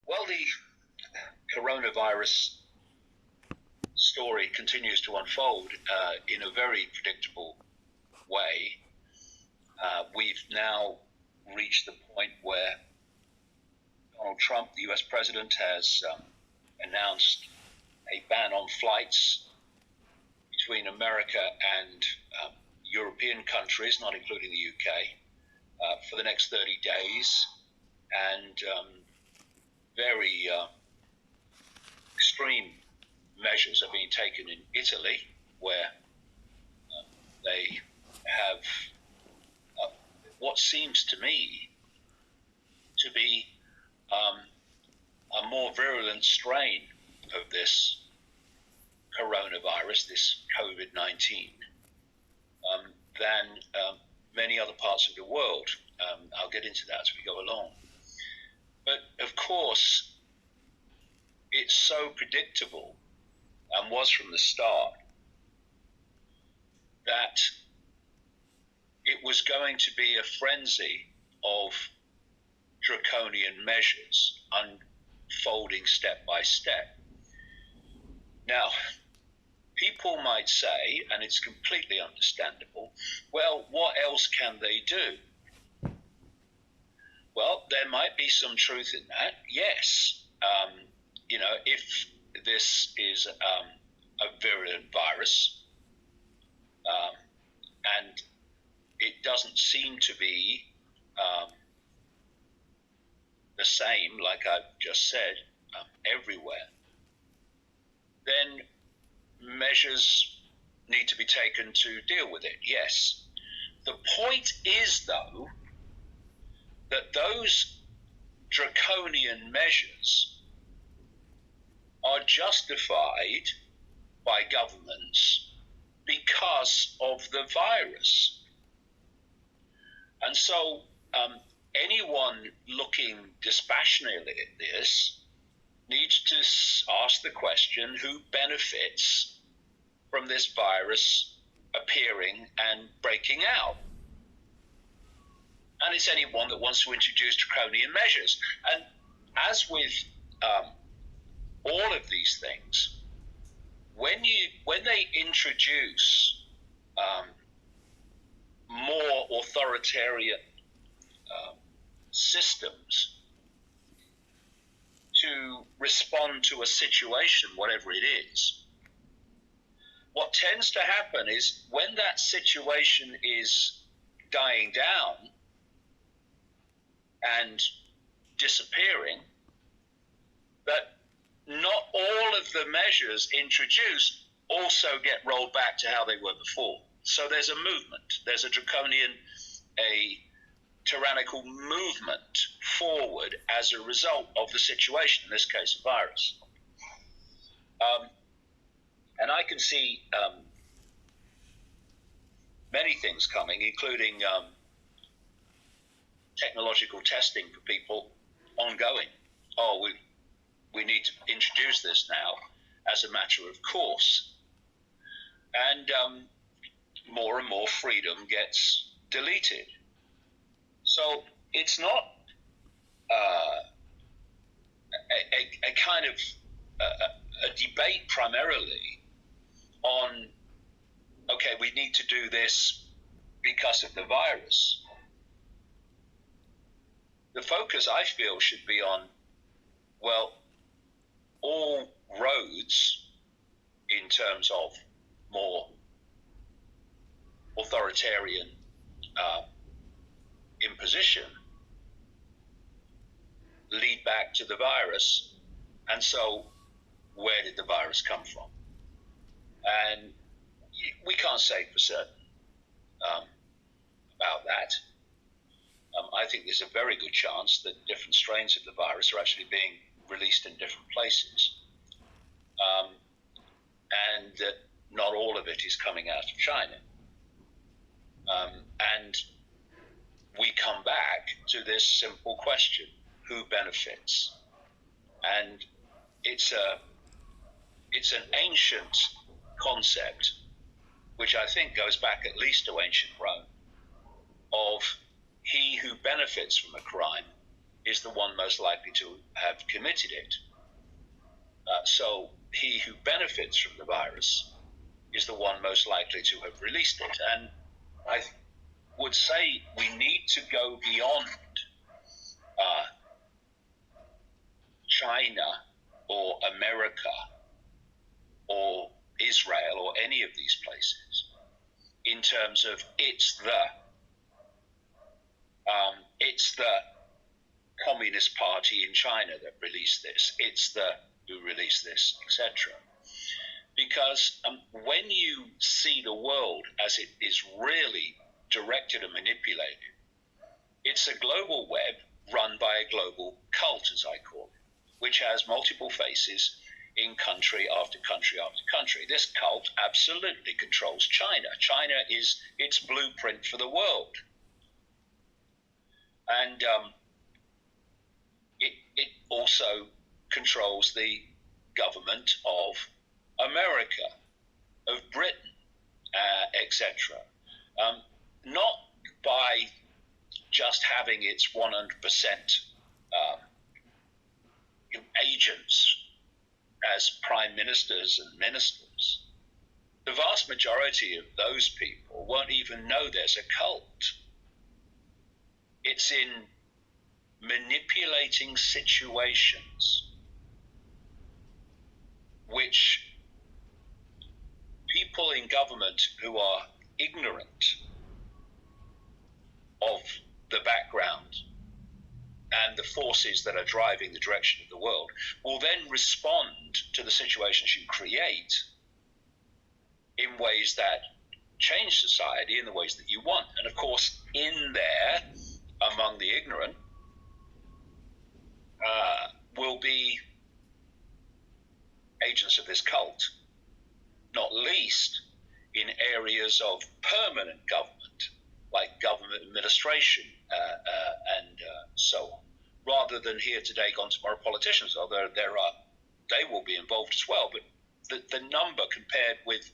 Well, the coronavirus story continues to unfold in a very predictable way. We've now reached the point where Donald Trump, the US president, has announced a ban on flights between America and European countries, not including the UK, for the next 30 days. And very extreme measures are being taken in Italy, where they have what seems to me to be a more virulent strain of this coronavirus, this COVID-19, than many other parts of the world. I'll get into that as we go along. But of course, it's so predictable, and was from the start, that it was going to be a frenzy of draconian measures unfolding step by step. Now, people might say, and it's completely understandable, well, what else can they do? Well, there might be some truth in that, yes. If this is a virulent virus, and it doesn't seem to be the same, like I've just said, everywhere, then measures need to be taken to deal with it, yes. The point is, though, that those draconian measures are justified by governments because of the virus. And so anyone looking dispassionately at this needs to ask the question, who benefits from this virus appearing and breaking out? And it's anyone that wants to introduce draconian measures. And as with all of these things, when they introduce more authoritarian systems to respond to a situation, whatever it is, what tends to happen is when that situation is dying down and disappearing, that not all of the measures introduced also get rolled back to how they were before. So there's a movement, there's a draconian, a tyrannical movement forward as a result of the situation, in this case, a virus. And I can see many things coming, including technological testing for people ongoing. We need to introduce this now as a matter of course. And more and more freedom gets deleted. So it's not a kind of a debate primarily on, okay, we need to do this because of the virus. The focus, I feel, should be on, well, all roads in terms of more authoritarian imposition lead back to the virus. And so where did the virus come from? And we can't say for certain about that. I think there's a very good chance that different strains of the virus are actually being released in different places, and that not all of it is coming out of China. And we come back to this simple question: who benefits? And it's an ancient concept, which I think goes back at least to ancient Rome, of he who benefits from a crime is the one most likely to have committed it. So he who benefits from the virus is the one most likely to have released it. And I would say we need to go beyond China or America or Israel or any of these places in terms of it's the Communist Party in China that released this, it's the who released this, etc. Because when you see the world as it is really directed and manipulated, it's a global web run by a global cult, as I call it, which has multiple faces in country after country after country. This cult absolutely controls China. China is its blueprint for the world. And it also controls the government of America, of Britain, etc. Not by just having its 100% agents as prime ministers and ministers. The vast majority of those people won't even know there's a cult. It's in manipulating situations which people in government who are ignorant of the background and the forces that are driving the direction of the world will then respond to the situations you create in ways that change society in the ways that you want. And of course, in there, among the ignorant, will be agents of this cult, not least in areas of permanent government, like government administration and so on, rather than here today, gone tomorrow politicians. Although they will be involved as well, but the number compared with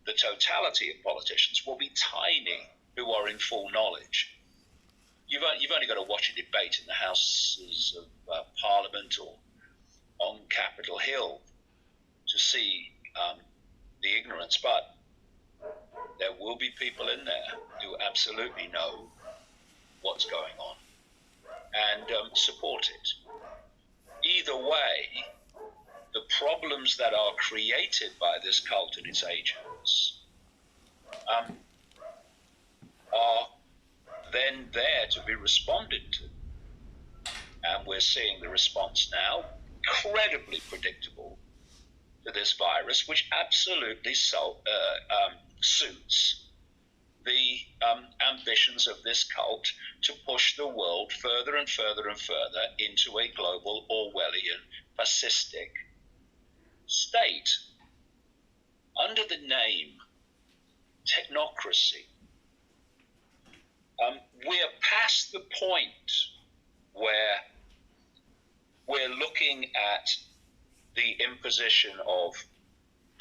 the totality of politicians will be tiny who are in full knowledge. You've only got to watch a debate in the Houses of Parliament or on Capitol Hill to see the ignorance, but there will be people in there who absolutely know what's going on and support it. Either way, the problems that are created by this cult and its agents are then there to be responded to. And we're seeing the response now, incredibly predictable to this virus, which absolutely suits the ambitions of this cult to push the world further and further and further into a global Orwellian fascistic state under the name technocracy. We're past the point where we're looking at the imposition of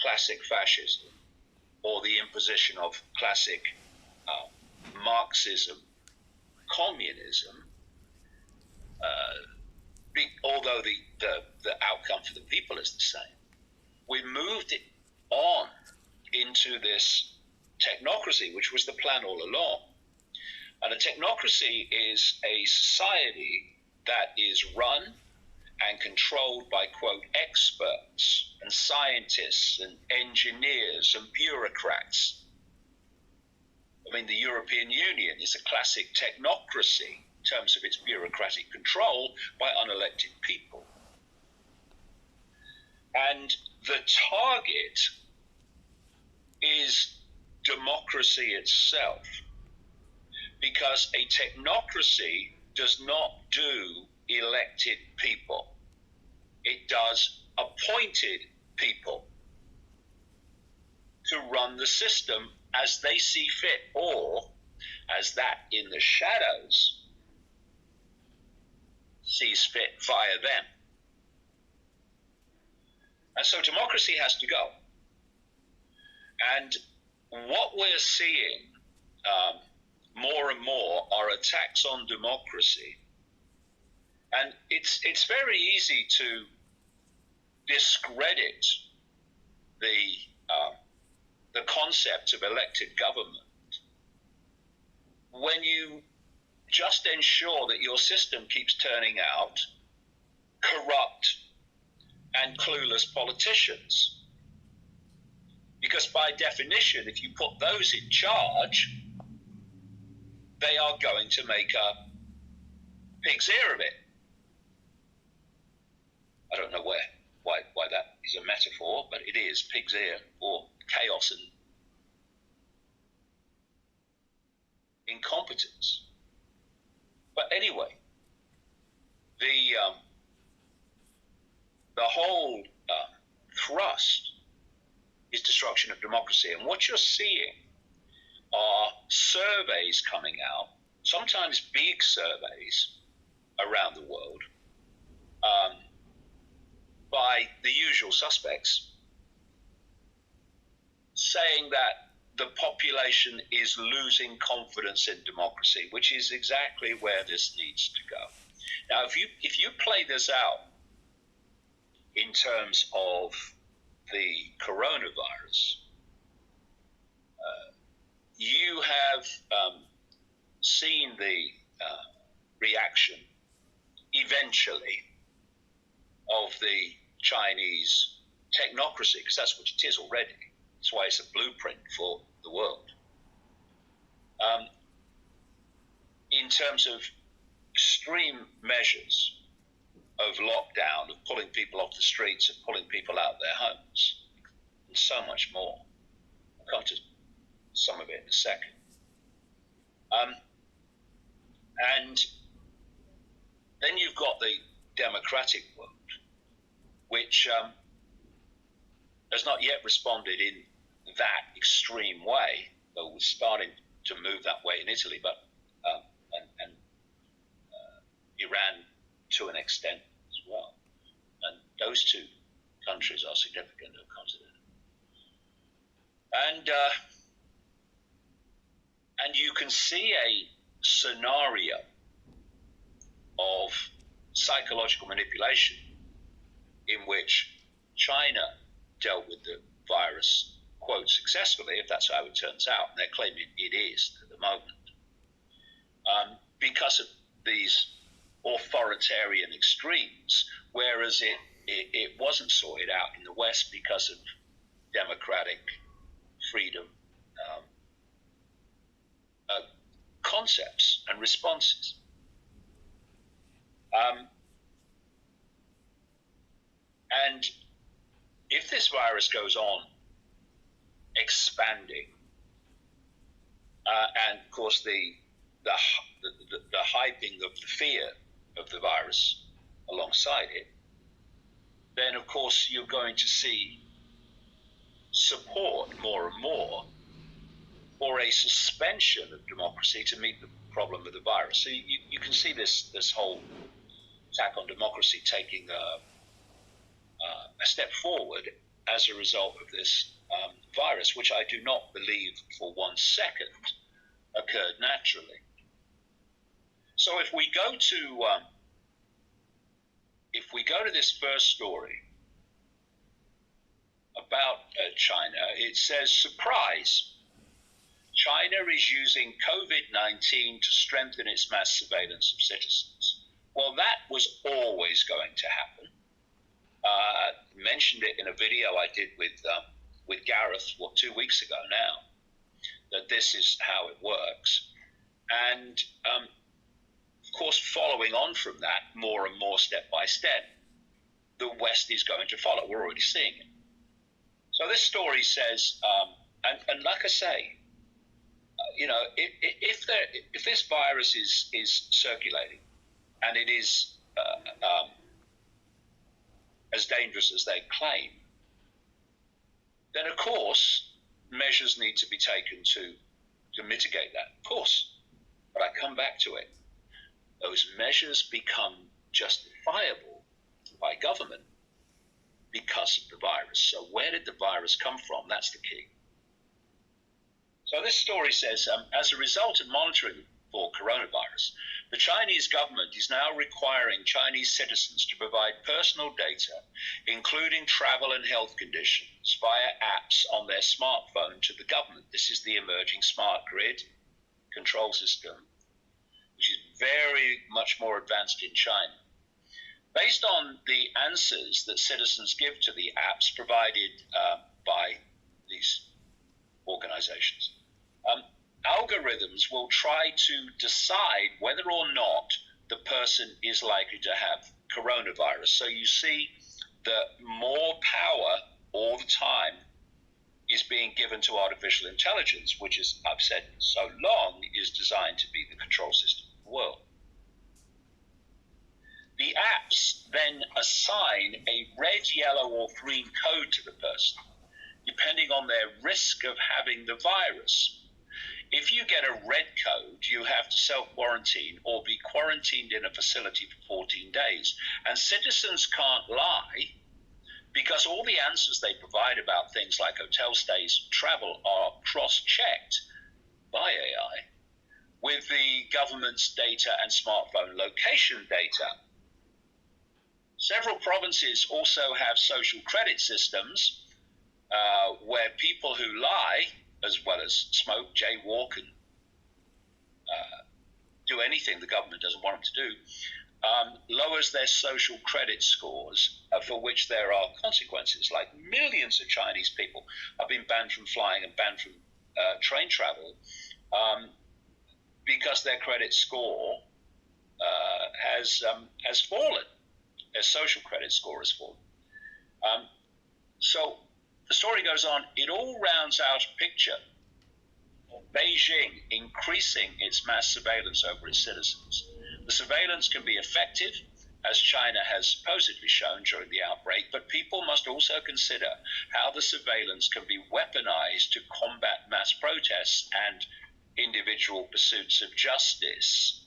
classic fascism or the imposition of classic Marxism, communism, although the outcome for the people is the same. We moved it on into this technocracy, which was the plan all along. And a technocracy is a society that is run and controlled by, quote, experts and scientists and engineers and bureaucrats. I mean, the European Union is a classic technocracy in terms of its bureaucratic control by unelected people. And the target is democracy itself, because a technocracy does not do elected people. It does appointed people to run the system as they see fit, or as that in the shadows sees fit via them. And so democracy has to go. And what we're seeing more and more are attacks on democracy And it's very easy to discredit the concept of elected government when you just ensure that your system keeps turning out corrupt and clueless politicians. Because by definition, if you put those in charge, they are going to make a pig's ear of it. I don't know why that is a metaphor, but it is pig's ear for chaos and incompetence. But anyway, the whole thrust is destruction of democracy. And what you're seeing are surveys coming out, sometimes big surveys around the world, by the usual suspects, saying that the population is losing confidence in democracy, which is exactly where this needs to go. Now, if you play this out in terms of the coronavirus, you have seen the reaction eventually of the Chinese technocracy, because that's what it is already. That's why it's a blueprint for the world. In terms of extreme measures of lockdown, of pulling people off the streets, of pulling people out of their homes, and so much more. I'll come to some of it in a second. And then you've got the democratic world, which has not yet responded in that extreme way, though we're starting to move that way in Italy, but and Iran to an extent as well. And those two countries are significant of continent. And you can see a scenario of psychological manipulation in which China dealt with the virus, quote, successfully, if that's how it turns out, and they're claiming it is at the moment, because of these authoritarian extremes, whereas it wasn't sorted out in the West because of democratic freedom concepts and responses. And if this virus goes on expanding, and of course the hyping of the fear of the virus alongside it, then of course you're going to see support more and more for a suspension of democracy to meet the problem of the virus. So you can see this whole attack on democracy taking a step forward as a result of this virus, which I do not believe for 1 second occurred naturally. So if we go to this first story about China, it says, surprise, China is using COVID-19 to strengthen its mass surveillance of citizens. Well, that was always going to happen. Mentioned it in a video I did with Gareth, 2 weeks ago now, that this is how it works. And of course, following on from that, more and more step by step, the West is going to follow. We're already seeing it. So this story says, and like I say, if this virus is circulating and it is as dangerous as they claim, then of course measures need to be taken to mitigate that. Of course, but I come back to it. Those measures become justifiable by government because of the virus. So where did the virus come from? That's the key. So this story says, as a result of monitoring for coronavirus, The Chinese government is now requiring Chinese citizens to provide personal data, including travel and health conditions, via apps on their smartphone to the government. This is the emerging smart grid control system, which is very much more advanced in China. Based on the answers that citizens give to the apps provided by these organizations, algorithms will try to decide whether or not the person is likely to have coronavirus. So you see that more power all the time is being given to artificial intelligence, which, as I've said so long, is designed to be the control system of the world. The apps then assign a red, yellow, or green code to the person, depending on their risk of having the virus. If you get a red code, you have to self-quarantine or be quarantined in a facility for 14 days. And citizens can't lie because all the answers they provide about things like hotel stays, travel are cross-checked by AI with the government's data and smartphone location data. Several provinces also have social credit systems where people who lie, as well as smoke, jaywalk, and do anything the government doesn't want them to do, lowers their social credit scores, for which there are consequences. Like millions of Chinese people have been banned from flying and banned from train travel because their credit score has fallen. Their social credit score has fallen. So the story goes on. It all rounds out a picture of Beijing increasing its mass surveillance over its citizens. The surveillance can be effective, as China has supposedly shown during the outbreak, but people must also consider how the surveillance can be weaponized to combat mass protests and individual pursuits of justice.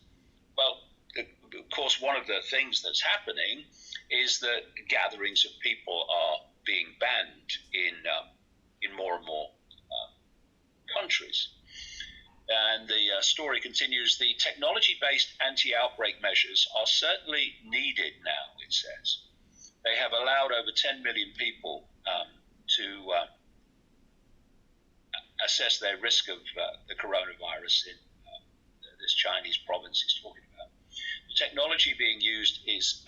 Well, of course, one of the things that's happening is that gatherings of people are being banned in more and more countries. And the story continues, the technology-based anti-outbreak measures are certainly needed now, it says. They have allowed over 10 million people to assess their risk of the coronavirus in this Chinese province he's talking about. The technology being used is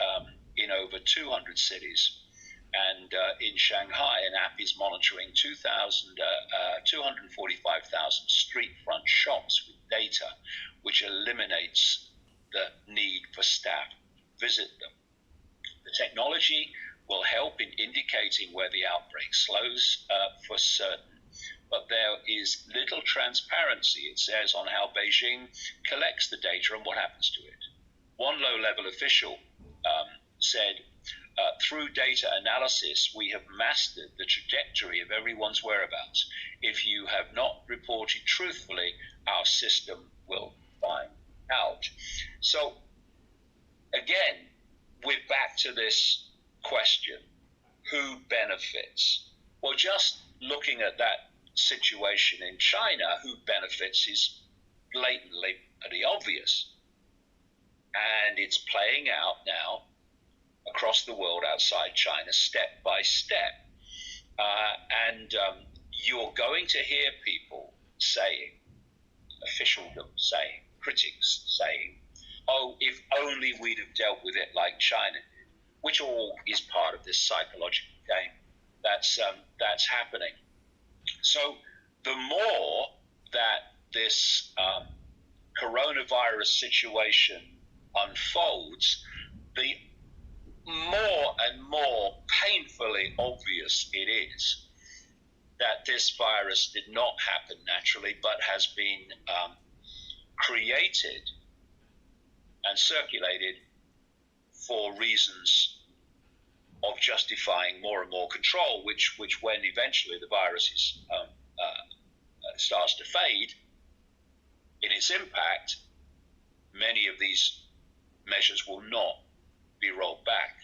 in over 200 cities. And in Shanghai, an app is monitoring 245,000 street front shops with data, which eliminates the need for staff to visit them. The technology will help in indicating where the outbreak slows for certain, but there is little transparency, it says, on how Beijing collects the data and what happens to it. One low-level official said, through data analysis, we have mastered the trajectory of everyone's whereabouts. If you have not reported truthfully, our system will find out. So, again, we're back to this question, who benefits? Well, just looking at that situation in China, who benefits is blatantly obvious. And it's playing out now across the world outside China, step by step. And you're going to hear people saying, officialdom saying, critics saying, oh, if only we'd have dealt with it like China did, which all is part of this psychological game that's happening. So the more that this coronavirus situation unfolds, the more and more painfully obvious it is that this virus did not happen naturally, but has been created and circulated for reasons of justifying more and more control, which when eventually the virus starts to fade in its impact, many of these measures will not be rolled back.